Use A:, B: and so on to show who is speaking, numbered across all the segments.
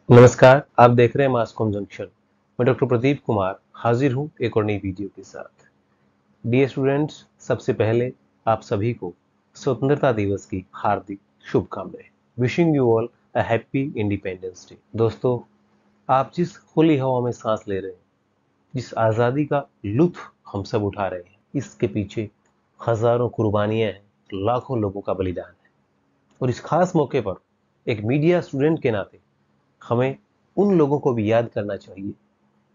A: नमस्कार, आप देख रहे हैं मासकॉम जंक्शन। मैं डॉक्टर प्रदीप कुमार हाजिर हूं एक और नई वीडियो के साथ। डियर स्टूडेंट्स, सबसे पहले आप सभी को स्वतंत्रता दिवस की हार्दिक शुभकामनाएं। Wishing you all a happy independence day. दोस्तों, आप जिस खुली हवा में सांस ले रहे हैं, जिस आज़ादी का लुत्फ हम सब उठा रहे हैं, इसके पीछे हजारों कुर्बानियां हैं, लाखों लोगों का बलिदान है। और इस खास मौके पर एक मीडिया स्टूडेंट के नाते हमें उन लोगों को भी याद करना चाहिए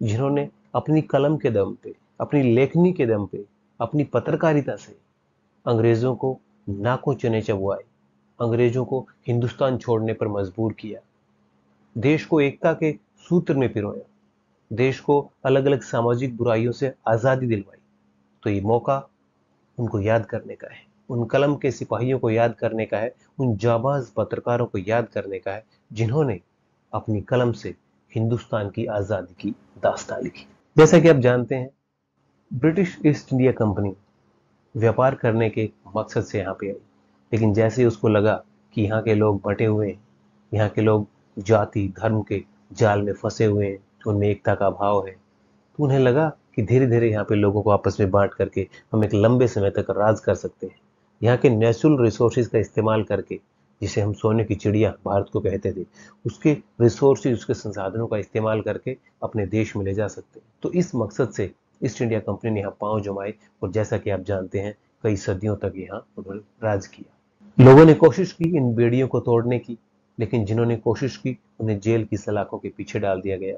A: जिन्होंने अपनी कलम के दम पे, अपनी लेखनी के दम पे, अपनी पत्रकारिता से अंग्रेजों को नाकों चने चबवाए, अंग्रेजों को हिंदुस्तान छोड़ने पर मजबूर किया, देश को एकता के सूत्र में पिरोया, देश को अलग अलग सामाजिक बुराइयों से आजादी दिलवाई। तो ये मौका उनको याद करने का है, उन कलम के सिपाहियों को याद करने का है, उन जाबाज पत्रकारों को याद करने का है जिन्होंने अपनी कलम से हिंदुस्तान की आजादी की दास्तान लिखी। जैसा कि आप जानते हैं, ब्रिटिश ईस्ट इंडिया कंपनी व्यापार करने के मकसद से यहाँ पे आई, लेकिन जैसे ही उसको लगा कि यहाँ के लोग बटे हुए हैं, यहाँ के लोग जाति धर्म के जाल में फंसे हुए हैं, उनमें एकता का भाव है, तो उन्हें लगा कि धीरे धीरे यहाँ पे लोगों को आपस में बांट करके हम एक लंबे समय तक राज कर सकते हैं। यहाँ के नेचुरल रिसोर्सेज का इस्तेमाल करके, जिसे हम सोने की चिड़िया भारत को कहते थे, उसके रिसोर्सेज, उसके संसाधनों का इस्तेमाल करके अपने देश में ले जा सकते हैं। तो इस मकसद से ईस्ट इंडिया कंपनी ने यहाँ पांव जमाए और जैसा कि आप जानते हैं, कई सदियों तक यहाँ उन्होंने राज किया। लोगों ने कोशिश की इन बेड़ियों को तोड़ने की, लेकिन जिन्होंने कोशिश की उन्हें जेल की सलाखों के पीछे डाल दिया गया।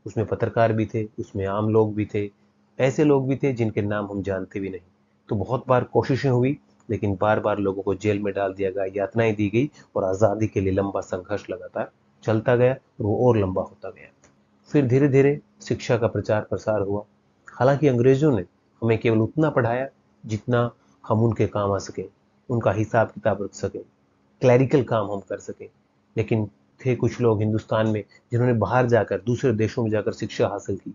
A: उसमें पत्रकार भी थे, उसमें आम लोग भी थे, ऐसे लोग भी थे जिनके नाम हम जानते भी नहीं। तो बहुत बार कोशिशें हुई, लेकिन बार बार लोगों को जेल में डाल दिया गया, यातनाएं दी गई और आज़ादी के लिए लंबा संघर्ष लगातार चलता गया और वो और लंबा होता गया। फिर धीरे धीरे शिक्षा का प्रचार प्रसार हुआ। हालांकि अंग्रेजों ने हमें केवल उतना पढ़ाया जितना हम उनके काम आ सके, उनका हिसाब किताब रख सके, क्लैरिकल काम हम कर सके। लेकिन थे कुछ लोग हिंदुस्तान में जिन्होंने बाहर जाकर, दूसरे देशों में जाकर शिक्षा हासिल की,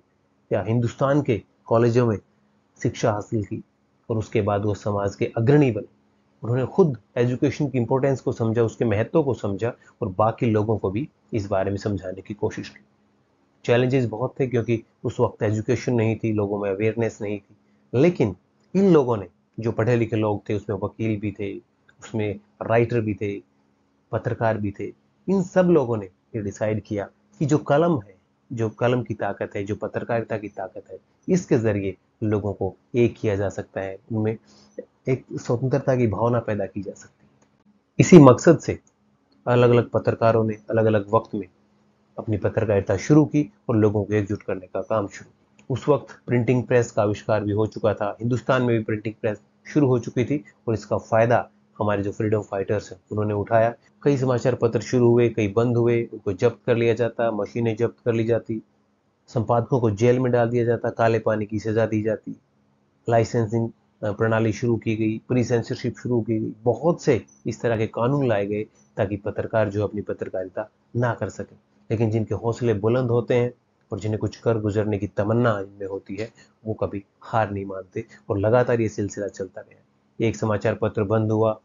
A: या हिंदुस्तान के कॉलेजों में शिक्षा हासिल की, और उसके बाद वो समाज के अग्रणी बने। उन्होंने खुद एजुकेशन की इंपॉर्टेंस को समझा, उसके महत्व को समझा और बाकी लोगों को भी इस बारे में समझाने की कोशिश की। चैलेंजेस बहुत थे क्योंकि उस वक्त एजुकेशन नहीं थी, लोगों में अवेयरनेस नहीं थी। लेकिन इन लोगों ने, जो पढ़े लिखे लोग थे, उसमें वकील भी थे, उसमें राइटर भी थे, पत्रकार भी थे, इन सब लोगों ने ये डिसाइड किया कि जो कलम है, जो कलम की ताकत है, जो पत्रकारिता की ताकत है, इसके जरिए लोगों को एक किया जा सकता है, उनमें एक स्वतंत्रता की भावना पैदा की जा सकती है। इसी मकसद से अलग अलग पत्रकारों ने अलग अलग वक्त में अपनी पत्रकारिता शुरू की और लोगों को एकजुट करने का काम शुरू किया। उस वक्त प्रिंटिंग प्रेस का आविष्कार भी हो चुका था, हिंदुस्तान में भी प्रिंटिंग प्रेस शुरू हो चुकी थी और इसका फायदा हमारे जो फ्रीडम फाइटर्स हैं उन्होंने उठाया। कई समाचार पत्र शुरू हुए, कई बंद हुए, उनको जब्त कर लिया जाता, मशीनें जब्त कर ली जाती, संपादकों को जेल में डाल दिया जाता, काले पानी की सजा दी जाती, लाइसेंसिंग प्रणाली शुरू की गई, प्री सेंसरशिप शुरू की गई, बहुत से इस तरह के कानून लाए गए ताकि पत्रकार जो अपनी पत्रकारिता ना कर सके। लेकिन जिनके हौसले बुलंद होते हैं और जिन्हें कुछ कर गुजरने की तमन्ना इनमें होती है, वो कभी हार नहीं मानते और लगातार ये सिलसिला चलता गया। एक समाचार पत्र बंद हुआ,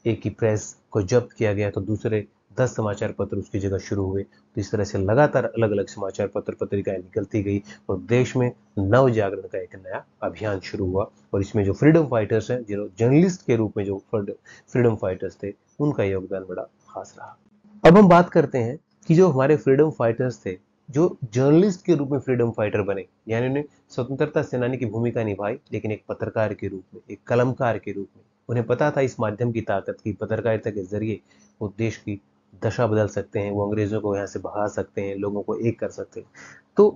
A: एक की प्रेस को जब्त किया गया, तो दूसरे 10 समाचार पत्र उसकी जगह शुरू हुए। तो इस तरह से लगातार अलग अलग समाचार पत्र पत्रिकाएं निकलती गई और देश में नव जागरण का एक नया अभियान शुरू हुआ। और इसमें जो फ्रीडम फाइटर्स हैं, जो जर्नलिस्ट के रूप में जो फ्रीडम फाइटर्स थे, उनका योगदान बड़ा खास रहा। अब हम बात करते हैं कि जो हमारे फ्रीडम फाइटर्स थे, जो जर्नलिस्ट के रूप में फ्रीडम फाइटर बने, यानी उन्हें स्वतंत्रता सेनानी की भूमिका निभाई, लेकिन एक पत्रकार के रूप में, एक कलमकार के रूप में। उन्हें पता था इस माध्यम की ताकत की, पत्रकारिता के जरिए वो देश की दशा बदल सकते हैं, वो अंग्रेजों को यहाँ से भगा सकते हैं, लोगों को एक कर सकते हैं। तो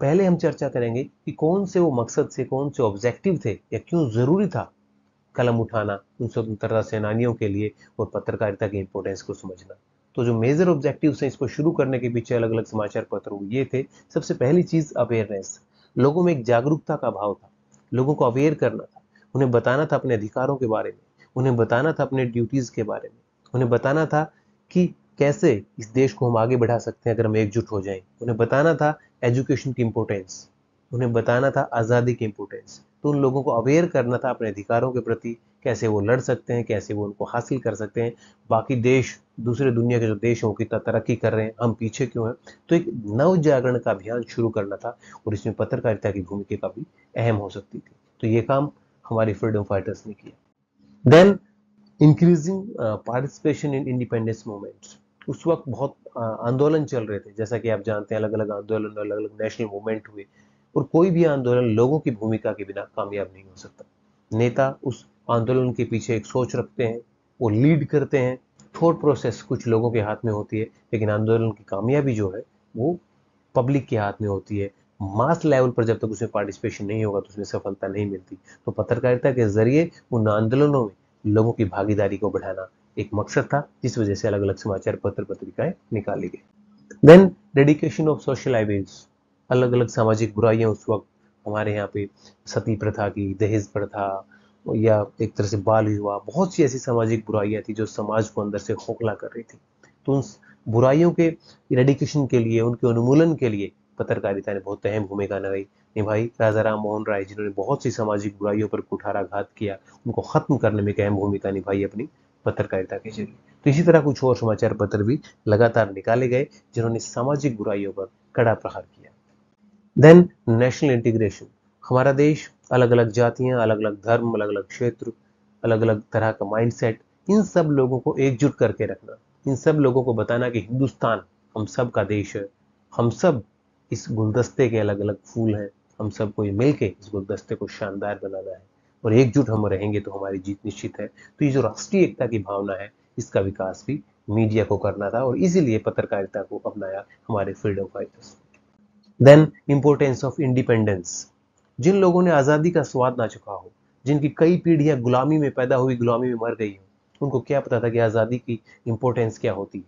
A: पहले हम चर्चा करेंगे कि कौन से वो मकसद से, कौन से ऑब्जेक्टिव थे, या क्यों जरूरी था कलम उठाना उन स्वतंत्रता सेनानियों के लिए और पत्रकारिता की इंपॉर्टेंस को समझना। तो जो मेजर ऑब्जेक्टिव्स हैं इसको शुरू करने के पीछे अलग अलग समाचार पत्र ये थे। सबसे पहली चीज अवेयरनेस। लोगों में एक जागरूकता का भाव था, लोगों को अवेयर करना था, उन्हें बताना था अपने अधिकारों के बारे में, उन्हें बताना था अपने ड्यूटीज के बारे में, उन्हें बताना था कि कैसे इस देश को हम आगे बढ़ा सकते हैं अगर हम एकजुट हो जाएं। उन्हें बताना था एजुकेशन की इंपॉर्टेंस, उन्हें बताना था आज़ादी की इंपॉर्टेंस। तो उन लोगों को अवेयर करना था अपने अधिकारों के प्रति, कैसे वो लड़ सकते हैं, कैसे वो उनको हासिल कर सकते हैं। बाकी देश, दूसरे दुनिया के जो देश हैं वो कितना तरक्की कर रहे हैं, हम पीछे क्यों हैं। तो एक नव जागरण का अभियान शुरू करना था और इसमें पत्रकारिता की भूमिका भी अहम हो सकती थी। तो ये काम हमारे फ्रीडम फाइटर्स ने किया। Then increasing participation in independence movements. उस वक्त बहुत आंदोलन चल रहे थे, जैसा कि आप जानते हैं, अलग अलग आंदोलन, अलग अलग नेशनल मूवमेंट हुए, और कोई भी आंदोलन लोगों की भूमिका के बिना कामयाब नहीं हो सकता। नेता उस आंदोलन के पीछे एक सोच रखते हैं, वो लीड करते हैं, थॉट प्रोसेस कुछ लोगों के हाथ में होती है, लेकिन आंदोलन की कामयाबी जो है वो पब्लिक के हाथ में होती है। मास लेवल पर जब तक उसमें पार्टिसिपेशन नहीं होगा तो उसमें सफलता नहीं मिलती। तो पत्रकारिता के जरिए उन आंदोलनों में लोगों की भागीदारी को बढ़ाना एक मकसद था, जिस वजह से अलग अलग समाचार पत्र पत्रिकाएं निकाली गई। Then dedication of social evils. अलग अलग सामाजिक बुराइयां उस वक्त हमारे यहाँ पे, सती प्रथा की, दहेज प्रथा, या एक तरह से बाल विवाह, बहुत सी ऐसी सामाजिक बुराइयां थी जो समाज को अंदर से खोखला कर रही थी। तो उन बुराइयों के इरेडिकेशन के लिए, उनके उन्मूलन के लिए पत्रकारिता ने बहुत अहम भूमिका निभाई। राजा राम मोहन राय, जिन्होंने बहुत सी सामाजिक बुराइयों पर कुठाराघात किया, उनको खत्म करने में एक अहम भूमिका निभाई अपनी पत्रकारिता के जरिए। तो इसी तरह कुछ और समाचार पत्र भी लगातार निकाले गए जिन्होंने सामाजिक बुराइयों पर कड़ा प्रहार किया। Then national integration. हमारा देश, अलग अलग जातियां, अलग अलग धर्म, अलग अलग क्षेत्र, अलग अलग तरह का माइंडसेट, इन सब लोगों को एकजुट करके रखना, इन सब लोगों को बताना कि हिंदुस्तान हम सब का देश है, हम सब इस गुलदस्ते के अलग अलग फूल हैं, हम सबको मिलके इस गुलदस्ते को शानदार बनाना है, और एकजुट हम रहेंगे तो हमारी जीत निश्चित है। तो ये जो राष्ट्रीय एकता की भावना है, इसका विकास भी मीडिया को करना था, और इसीलिए पत्रकारिता को अपनाया हमारे freedom fighters. Then importance of independence. जिन लोगों ने आज़ादी का स्वाद ना चखा हो, जिनकी कई पीढ़ियां गुलामी में पैदा हुई, गुलामी में मर गई हो, उनको क्या पता था कि आज़ादी की इंपोर्टेंस क्या होती है,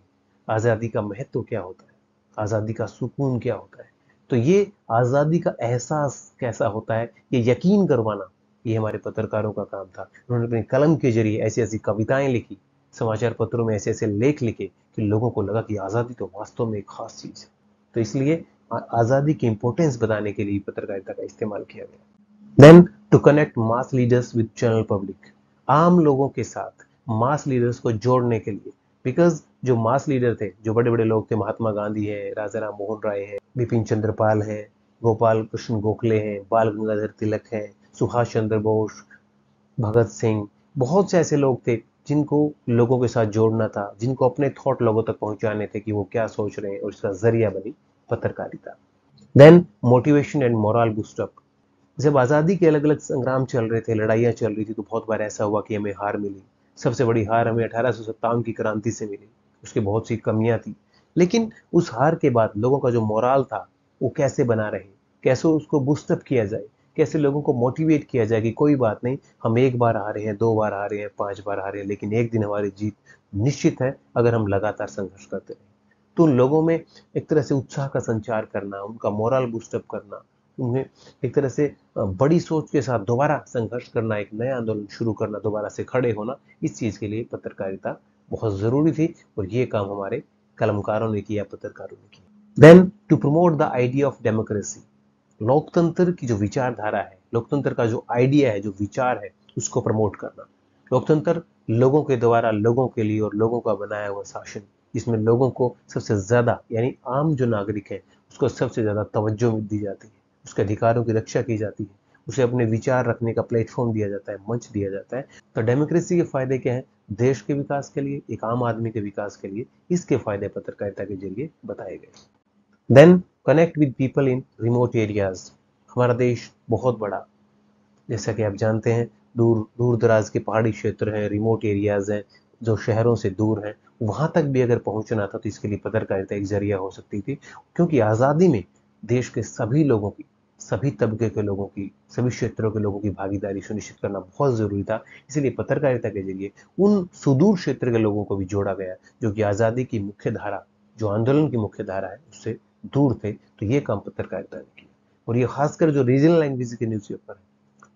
A: आज़ादी का महत्व क्या होता है, आज़ादी का सुकून क्या होता है। तो ये आज़ादी का एहसास कैसा होता है, ये यकीन करवाना, ये हमारे पत्रकारों का काम था। उन्होंने अपने कलम के जरिए ऐसी ऐसी कविताएं लिखी, समाचार पत्रों में ऐसे ऐसे लेख लिखे कि लोगों को लगा कि आज़ादी तो वास्तव में एक खास चीज़ है। तो इसलिए आज़ादी की इंपॉर्टेंस बताने के लिए पत्रकारिता का इस्तेमाल किया गया। Then to connect mass leaders with general public. आम लोगों के साथ मास लीडर्स को जोड़ने के लिए, बिकॉज जो मास लीडर थे, जो बड़े बड़े लोग थे, महात्मा गांधी है, राजा राम मोहन राय है, बिपिन चंद्र पाल है, गोपाल कृष्ण गोखले हैं, बाल गंगाधर तिलक हैं, सुभाष चंद्र बोस, भगत सिंह, बहुत से ऐसे लोग थे जिनको लोगों के साथ जोड़ना था, जिनको अपने थॉट लोगों तक पहुंचाने थे कि वो क्या सोच रहे हैं, और इसका जरिया बनी पत्रकारिता। Then motivation and moral boost up. जब आज़ादी के अलग अलग संग्राम चल रहे थे, लड़ाइयाँ चल रही थी, तो बहुत बार ऐसा हुआ कि हमें हार मिली। सबसे बड़ी हार हमें 1857 की क्रांति से मिली, उसकी बहुत सी कमियां थी, लेकिन उस हार के बाद लोगों का जो मोराल था वो कैसे बना रहे, कैसे उसको बूस्टअप किया जाए, कैसे लोगों को मोटिवेट किया जाए कि कोई बात नहीं, हम एक बार हारे हैं, 2 बार हारे हैं, 5 बार हारे हैं, लेकिन एक दिन हमारी जीत निश्चित है अगर हम लगातार संघर्ष करते रहे। तो उन लोगों में एक तरह से उत्साह का संचार करना, उनका मोरल बूस्टअप करना, उन्हें एक तरह से बड़ी सोच के साथ दोबारा संघर्ष करना, एक नया आंदोलन शुरू करना, दोबारा से खड़े होना, इस चीज के लिए पत्रकारिता बहुत जरूरी थी, और ये काम हमारे कलमकारों ने किया, पत्रकारों ने किया। Then to promote the idea of democracy. लोकतंत्र की जो विचारधारा है, लोकतंत्र का जो आइडिया है, जो विचार है, उसको प्रमोट करना। लोकतंत्र लोगों के द्वारा, लोगों के लिए, और लोगों का बनाया हुआ शासन, जिसमें लोगों को सबसे ज्यादा, यानी आम जो नागरिक है, उसको सबसे ज्यादा तवज्जो दी जाती है, उसके अधिकारों की रक्षा की जाती है, उसे अपने विचार रखने का प्लेटफॉर्म दिया जाता है, मंच दिया जाता है। तो डेमोक्रेसी के फायदे क्या है, देश के विकास के लिए, एक आम आदमी के विकास के लिए, इसके फायदे पत्रकारिता के जरिए बताए गए। Then connect with people in remote areas. हमारा देश बहुत बड़ा, जैसा कि आप जानते हैं, दूर दूर दराज के पहाड़ी क्षेत्र हैं, रिमोट एरियाज हैं, जो शहरों से दूर हैं, वहां तक भी अगर पहुंचना था तो इसके लिए पत्रकारिता एक जरिया हो सकती थी, क्योंकि आज़ादी में देश के सभी लोगों की, सभी तबके के लोगों की, सभी क्षेत्रों के लोगों की भागीदारी सुनिश्चित करना बहुत जरूरी था। इसलिए पत्रकारिता के जरिए उन सुदूर क्षेत्र के लोगों को भी जोड़ा गया जो कि आज़ादी की मुख्य धारा, जो आंदोलन की मुख्य धारा है, उससे दूर थे। तो ये काम पत्रकारिता ने किया, और ये खासकर जो रीजनल लैंग्वेज के न्यूज़पेपर है,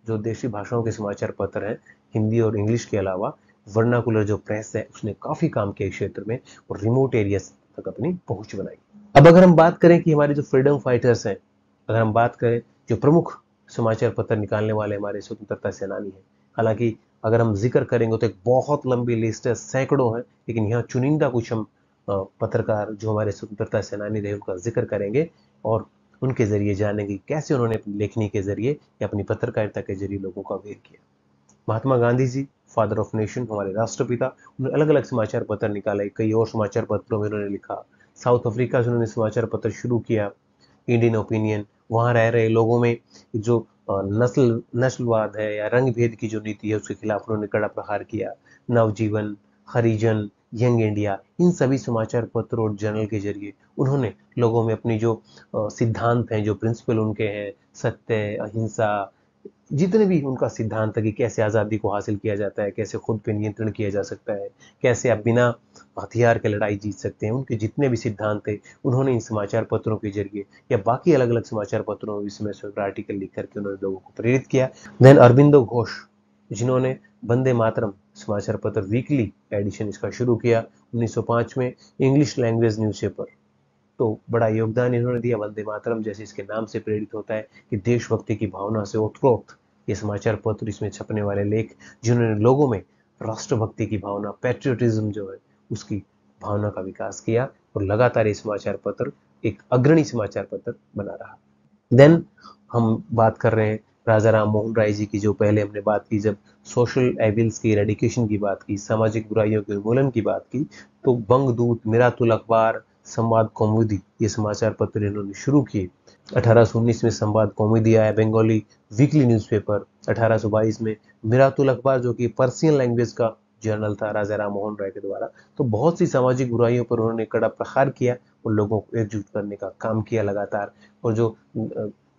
A: जो देशी भाषाओं के समाचार पत्र हैं, हिंदी और इंग्लिश के अलावा वर्नाकुलर जो प्रेस है, उसने काफी काम किया क्षेत्र में, और रिमोट एरिया तक अपनी पहुंच बनाई। अब अगर हम बात करें कि हमारे जो फ्रीडम फाइटर्स हैं, अगर हम बात करें जो प्रमुख समाचार पत्र निकालने वाले हमारे स्वतंत्रता सेनानी हैं। हालांकि अगर हम जिक्र करेंगे तो एक बहुत लंबी लिस्ट है, सैकड़ों है, लेकिन यहाँ चुनिंदा कुछ हम पत्रकार जो हमारे स्वतंत्रता सेनानी रहे उनका जिक्र करेंगे और उनके जरिए जानेंगे कैसे उन्होंने अपनी लेखनी के जरिए या अपनी पत्रकारिता के जरिए लोगों का अवेयर किया। Mahatma Gandhi ji, father of nation, हमारे राष्ट्रपिता, उन्होंने अलग अलग समाचार पत्र निकाले, कई और समाचार पत्रों में उन्होंने लिखा। साउथ अफ्रीका से उन्होंने समाचार पत्र शुरू किया, इंडियन ओपिनियन। वहां रह रहे लोगों में जो नस्लवाद है या रंग भेद की जो नीति है उसके खिलाफ उन्होंने कड़ा प्रहार किया। नवजीवन, हरिजन, यंग इंडिया, इन सभी समाचार पत्र और जर्नल के जरिए उन्होंने लोगों में अपनी जो सिद्धांत हैं, जो प्रिंसिपल उनके हैं, सत्य, अहिंसा, जितने भी उनका सिद्धांत है कि कैसे आज़ादी को हासिल किया जाता है, कैसे खुद पे नियंत्रण किया जा सकता है, कैसे आप बिना हथियार के लड़ाई जीत सकते हैं, उनके जितने भी सिद्धांत थे उन्होंने इन समाचार पत्रों के जरिए या बाकी अलग अलग समाचार पत्रों में इसमें से आर्टिकल लिख करके उन्होंने लोगों को प्रेरित किया। देन अरविंदो घोष, जिन्होंने वंदे मातरम समाचार पत्र वीकली एडिशन इसका शुरू किया 1905 में, इंग्लिश लैंग्वेज न्यूज़पेपर। तो बड़ा योगदान इन्होंने दिया। वंदे मातरम जैसे इसके नाम से प्रेरित होता है कि देशभक्ति की भावना से ओतप्रोत ये समाचार पत्र, इसमें छपने वाले लेख जिन्होंने लोगों में राष्ट्रभक्ति की भावना, पैट्रियोटिज्म जो है उसकी भावना का विकास किया और लगातार ये समाचार पत्र एक अग्रणी समाचार पत्र बना रहा। देन हम बात कर रहे हैं राजा राम मोहन राय जी की, जो पहले हमने बात की जब सोशल एविल्स की इरेडिकेशन की बात की, सामाजिक बुराइयों के उन्मूलन की बात की, तो बंगदूत, मिरातुल अखबार, संवाद कौमुदी ये समाचार पत्र इन्होंने शुरू किए। 1819 में संवाद कौमुदी आया, बंगाली वीकली न्यूज़पेपर। 1822 में मिरातुल अखबार जो कि पर्सियन लैंग्वेज का जर्नल था राजा राम मोहन राय के द्वारा। तो बहुत सी सामाजिक बुराइयों पर उन्होंने कड़ा प्रहार किया और लोगों को एकजुट करने का काम किया लगातार। और जो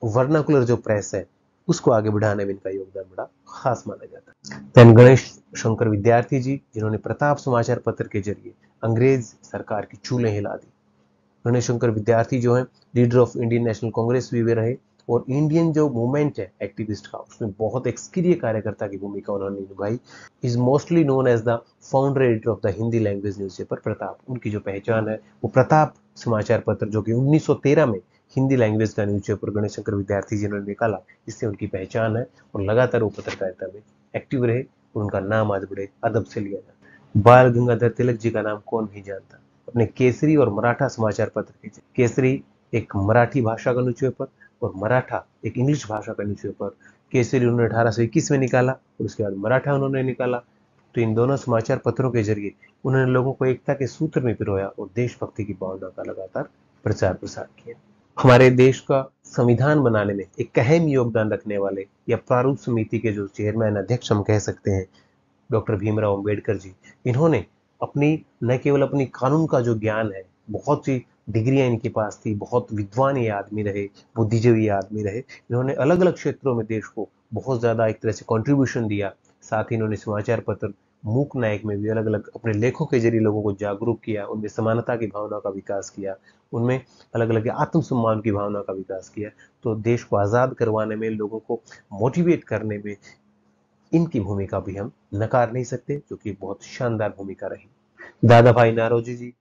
A: वर्नाकुलर जो प्रेस है उसको आगे बढ़ाने में इनका योगदान बड़ा खास माना जाता है। देन गणेश शंकर विद्यार्थी जी, जिन्होंने प्रताप समाचार पत्र के जरिए अंग्रेज सरकार की चूल्हे हिला दी। गणेश शंकर विद्यार्थी जो है leader of Indian national Congress भी वे रहे और इंडियन जो मूवमेंट है एक्टिविस्ट का उसमें बहुत एक सक्रिय कार्यकर्ता की भूमिका उन्होंने निभाई। Is mostly known as the founder editor of the Hindi language newspaper Pratap. उनकी जो पहचान है वो प्रताप समाचार पत्र जो कि 1913 में हिंदी लैंग्वेज का न्यूज़पेपर गणेश शंकर विद्यार्थी जी ने निकाला, इससे उनकी पहचान है और लगातार वो पत्रकारिता में एक्टिव रहे और उनका नाम आज बड़े अदब से लिया जाता है। बाल गंगाधर तिलक जी का नाम कौन नहीं जानता। अपने केसरी और मराठा समाचार पत्र के, केसरी एक मराठी भाषा का न्यूज़पेपर और मराठा एक इंग्लिश भाषा का न्यूज़पेपर। केसरी उन्होंने 1821 में निकाला और उसके बाद मराठा उन्होंने निकाला। तो इन दोनों समाचार पत्रों के जरिए उन्होंने लोगों को एकता के सूत्र में पिरोया और देशभक्ति की भावना का लगातार प्रचार प्रसार किया। हमारे देश का संविधान बनाने में एक अहम योगदान रखने वाले या प्रारूप समिति के जो चेयरमैन, अध्यक्ष हम कह सकते हैं, डॉक्टर भीमराव अंबेडकर जी, इन्होंने अपनी न केवल अपनी कानून का जो ज्ञान है, बहुत सी डिग्रियां इनके पास थी, बहुत विद्वान ये आदमी रहे, बुद्धिजीवी ये आदमी रहे, इन्होंने अलग अलग क्षेत्रों में देश को बहुत ज्यादा एक तरह से कंट्रीब्यूशन दिया। साथ ही इन्होंने समाचार पत्र मूक नायक में भी अलग अलग अपने लेखों के जरिए लोगों को जागरूक किया, उनमें समानता की भावना का विकास किया, उनमें अलग अलग आत्मसम्मान की भावना का विकास किया। तो देश को आज़ाद करवाने में, लोगों को मोटिवेट करने में इनकी भूमिका भी हम नकार नहीं सकते, जो कि बहुत शानदार भूमिका रही। दादा भाई नारोजी जी,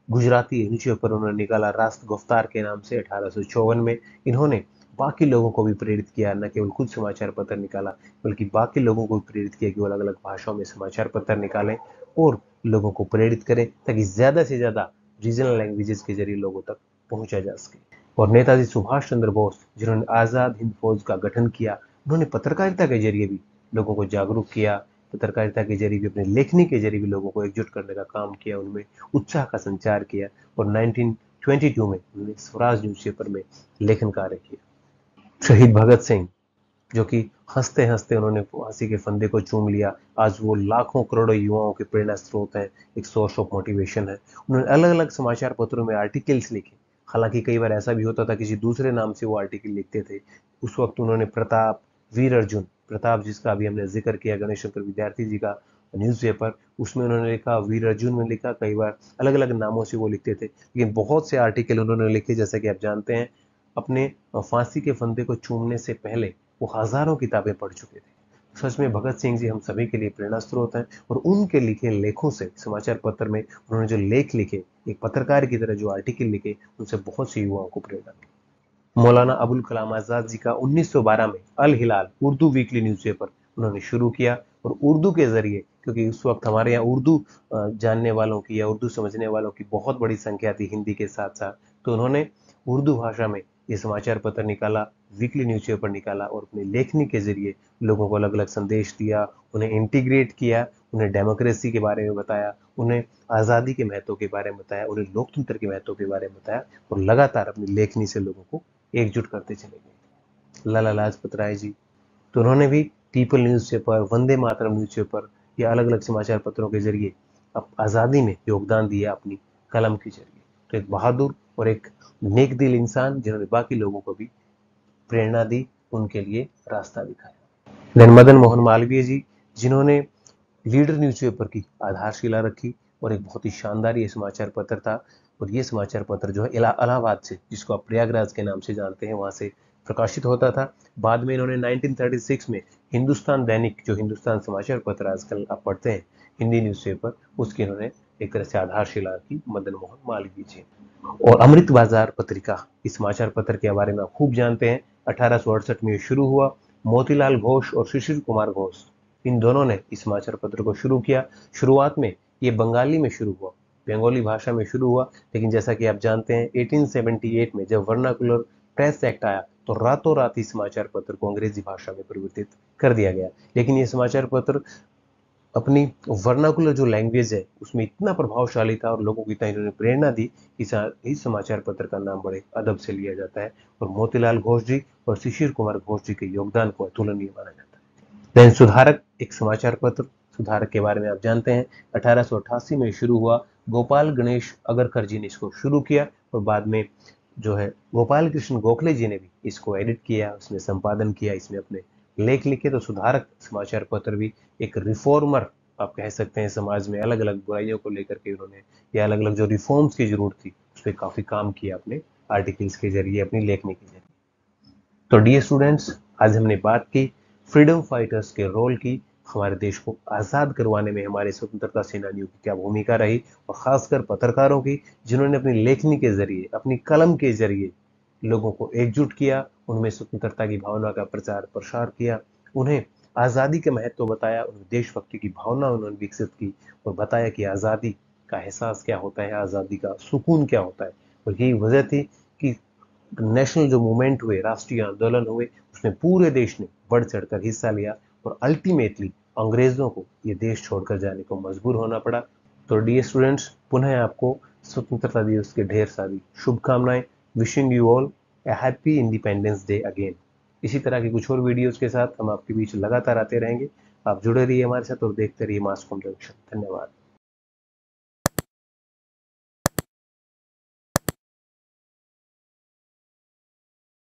A: गुजराती न्यूज़पेपर उन्होंने निकाला राष्ट्र गुफ्तार के नाम से 1854 में। इन्होंने बाकी लोगों को भी प्रेरित किया, न केवल खुद समाचार पत्र निकाला बल्कि बाकी लोगों को भी प्रेरित किया कि वो अलग अलग भाषाओं में समाचार पत्र निकालें और लोगों को प्रेरित करें ताकि ज्यादा से ज्यादा रीजनल लैंग्वेजेस के जरिए लोगों तक पहुंचा जा सके। और नेताजी सुभाष चंद्र बोस, जिन्होंने आजाद हिंद फौज का गठन किया, उन्होंने पत्रकारिता के जरिए भी लोगों को जागरूक किया, पत्रकारिता के जरिए भी, अपने लेखनी के जरिए भी लोगों को एकजुट करने का काम किया, उनमें उत्साह का संचार किया और 1922 में उन्होंने स्वराज न्यूज़पेपर में लेखन कार्य किया। शहीद भगत सिंह, जो कि हंसते हंसते उन्होंने फांसी के फंदे को चूम लिया, आज वो लाखों करोड़ों युवाओं के प्रेरणा स्रोत हैं, एक सोर्स ऑफ मोटिवेशन है। उन्होंने अलग अलग समाचार पत्रों में आर्टिकल्स लिखे, हालांकि कई बार ऐसा भी होता था किसी दूसरे नाम से वो आर्टिकल लिखते थे। उस वक्त उन्होंने प्रताप, वीर अर्जुन, प्रताप जिसका अभी हमने जिक्र किया गणेश शंकर विद्यार्थी जी का न्यूज़पेपर, उसमें उन्होंने लिखा, वीर अर्जुन में लिखा, कई बार अलग अलग नामों से वो लिखते थे, लेकिन बहुत से आर्टिकल उन्होंने लिखे। जैसा कि आप जानते हैं, अपने फांसी के फंदे को चूमने से पहले वो हजारों किताबें पढ़ चुके थे। सच में भगत सिंह जी हम सभी के लिए प्रेरणा स्रोत हैं और उनके लिखे लेखों से, समाचार पत्र में उन्होंने जो लेख लिखे, एक पत्रकार की तरह जो आर्टिकल लिखे, उनसे बहुत से युवाओं को प्रेरणा मिली। मौलाना अबुल कलाम आजाद जी का 1912 में अल हिलाल उर्दू वीकली न्यूज़पेपर उन्होंने शुरू किया, और उर्दू के जरिए, क्योंकि उस वक्त हमारे यहाँ उर्दू जानने वालों की या उर्दू समझने वालों की बहुत बड़ी संख्या थी हिंदी के साथ साथ, तो उन्होंने उर्दू भाषा में ये समाचार पत्र निकाला, वीकली न्यूज़पेपर निकाला, और अपनी लेखनी के जरिए लोगों को अलग अलग संदेश दिया, उन्हें इंटीग्रेट किया, उन्हें डेमोक्रेसी के बारे में बताया, उन्हें आज़ादी के महत्व के बारे में बताया, उन्हें लोकतंत्र के महत्व के बारे में बताया, और लगातार अपनी लेखनी से लोगों को एकजुट करते चले गए। लाला लाजपत राय जी, तो उन्होंने भी people newspaper, Vande Mataram newspaper या अलग अलग समाचार पत्रों के जरिए अब आज़ादी में योगदान दिया अपनी कलम के जरिए। तो एक बहादुर और एक नेक दिल इंसान जिन्होंने बाकी लोगों को भी प्रेरणा दी, उनके लिए रास्ता दिखाया। देन मदन मोहन मालवीय जी, जिन्होंने लीडर न्यूज़पेपर की आधारशिला रखी, और एक बहुत ही शानदार ये समाचार पत्र था। और ये समाचार पत्र जो है इलाहाबाद से, जिसको आप प्रयागराज के नाम से जानते हैं, वहां से प्रकाशित होता था। बाद में इन्होंने 1936 में हिंदुस्तान दैनिक, जो हिंदुस्तान समाचार पत्र आजकल आप पढ़ते हैं, हिंदी न्यूज़पेपर, उसकी इन्होंने एक तरह से आधारशिला रखी, मदन मोहन मालवीय जी। और अमृत बाजार पत्रिका, इस समाचार पत्र के बारे में आप खूब जानते हैं। 1868 में ये शुरू हुआ। मोतीलाल घोष और शिशिर कुमार घोष, इन दोनों ने इस समाचार पत्र को शुरू किया। शुरुआत में ये बंगाली में शुरू हुआ, बंगाली भाषा में शुरू हुआ, लेकिन जैसा कि आप जानते हैं 1878 में जब वर्नाकुलर प्रेस एक्ट आया, तो रातों रात इस समाचार पत्र को अंग्रेजी भाषा में परिवर्तित कर दिया गया। लेकिन ये समाचार पत्र अपनी वर्नाकुलर जो लैंग्वेज है उसमें इतना प्रभावशाली था, और लोगों को इतना इन्होंने प्रेरणा दी कि इस समाचार पत्र का नाम बड़े अदब से लिया जाता है, और मोतीलाल घोष जी और शिशिर कुमार घोष जी के योगदान को अतुलनीय माना जाता है। देन सुधारक, एक समाचार पत्र, सुधारक के बारे में आप जानते हैं 1888 में शुरू हुआ। गोपाल गणेश अगरकर जी ने इसको शुरू किया, और बाद में जो है गोपाल कृष्ण गोखले जी ने भी इसको एडिट किया, उसमें संपादन किया, इसमें अपने लेख लिखे। तो सुधारक समाचार पत्र भी एक रिफॉर्मर आप कह सकते हैं, समाज में अलग अलग बुराइयों को लेकर के उन्होंने, या अलग अलग जो रिफॉर्म्स की जरूरत थी उस पर काफी काम किया अपने आर्टिकल्स के जरिए, अपनी लेखनी के जरिए। तो डियर स्टूडेंट्स, आज हमने बात की फ्रीडम फाइटर्स के रोल की, हमारे देश को आज़ाद करवाने में हमारे स्वतंत्रता सेनानियों की क्या भूमिका रही, और खासकर पत्रकारों की, जिन्होंने अपनी लेखनी के जरिए, अपनी कलम के जरिए लोगों को एकजुट किया, उनमें स्वतंत्रता की भावना का प्रचार प्रसार किया, उन्हें आज़ादी के महत्व बताया, उन्हें देशभक्ति की भावना उन्होंने विकसित की, और बताया कि आज़ादी का एहसास क्या होता है, आज़ादी का सुकून क्या होता है। और यही वजह थी कि नेशनल जो मूवमेंट हुए, राष्ट्रीय आंदोलन हुए, उसमें पूरे देश ने बढ़ चढ़कर हिस्सा लिया, और अल्टीमेटली अंग्रेजों को ये देश छोड़कर जाने को मजबूर होना पड़ा। तो डियर स्टूडेंट्स, पुनः आपको स्वतंत्रता दिवस की ढेर सारी शुभकामनाएं। Wishing you all A happy independence day again. इसी तरह की कुछ और वीडियोस के साथ हम आपके बीच लगातार आते रहेंगे। आप जुड़े रहिए हमारे साथ और देखते रहिए मास कॉम जंक्शन। धन्यवाद।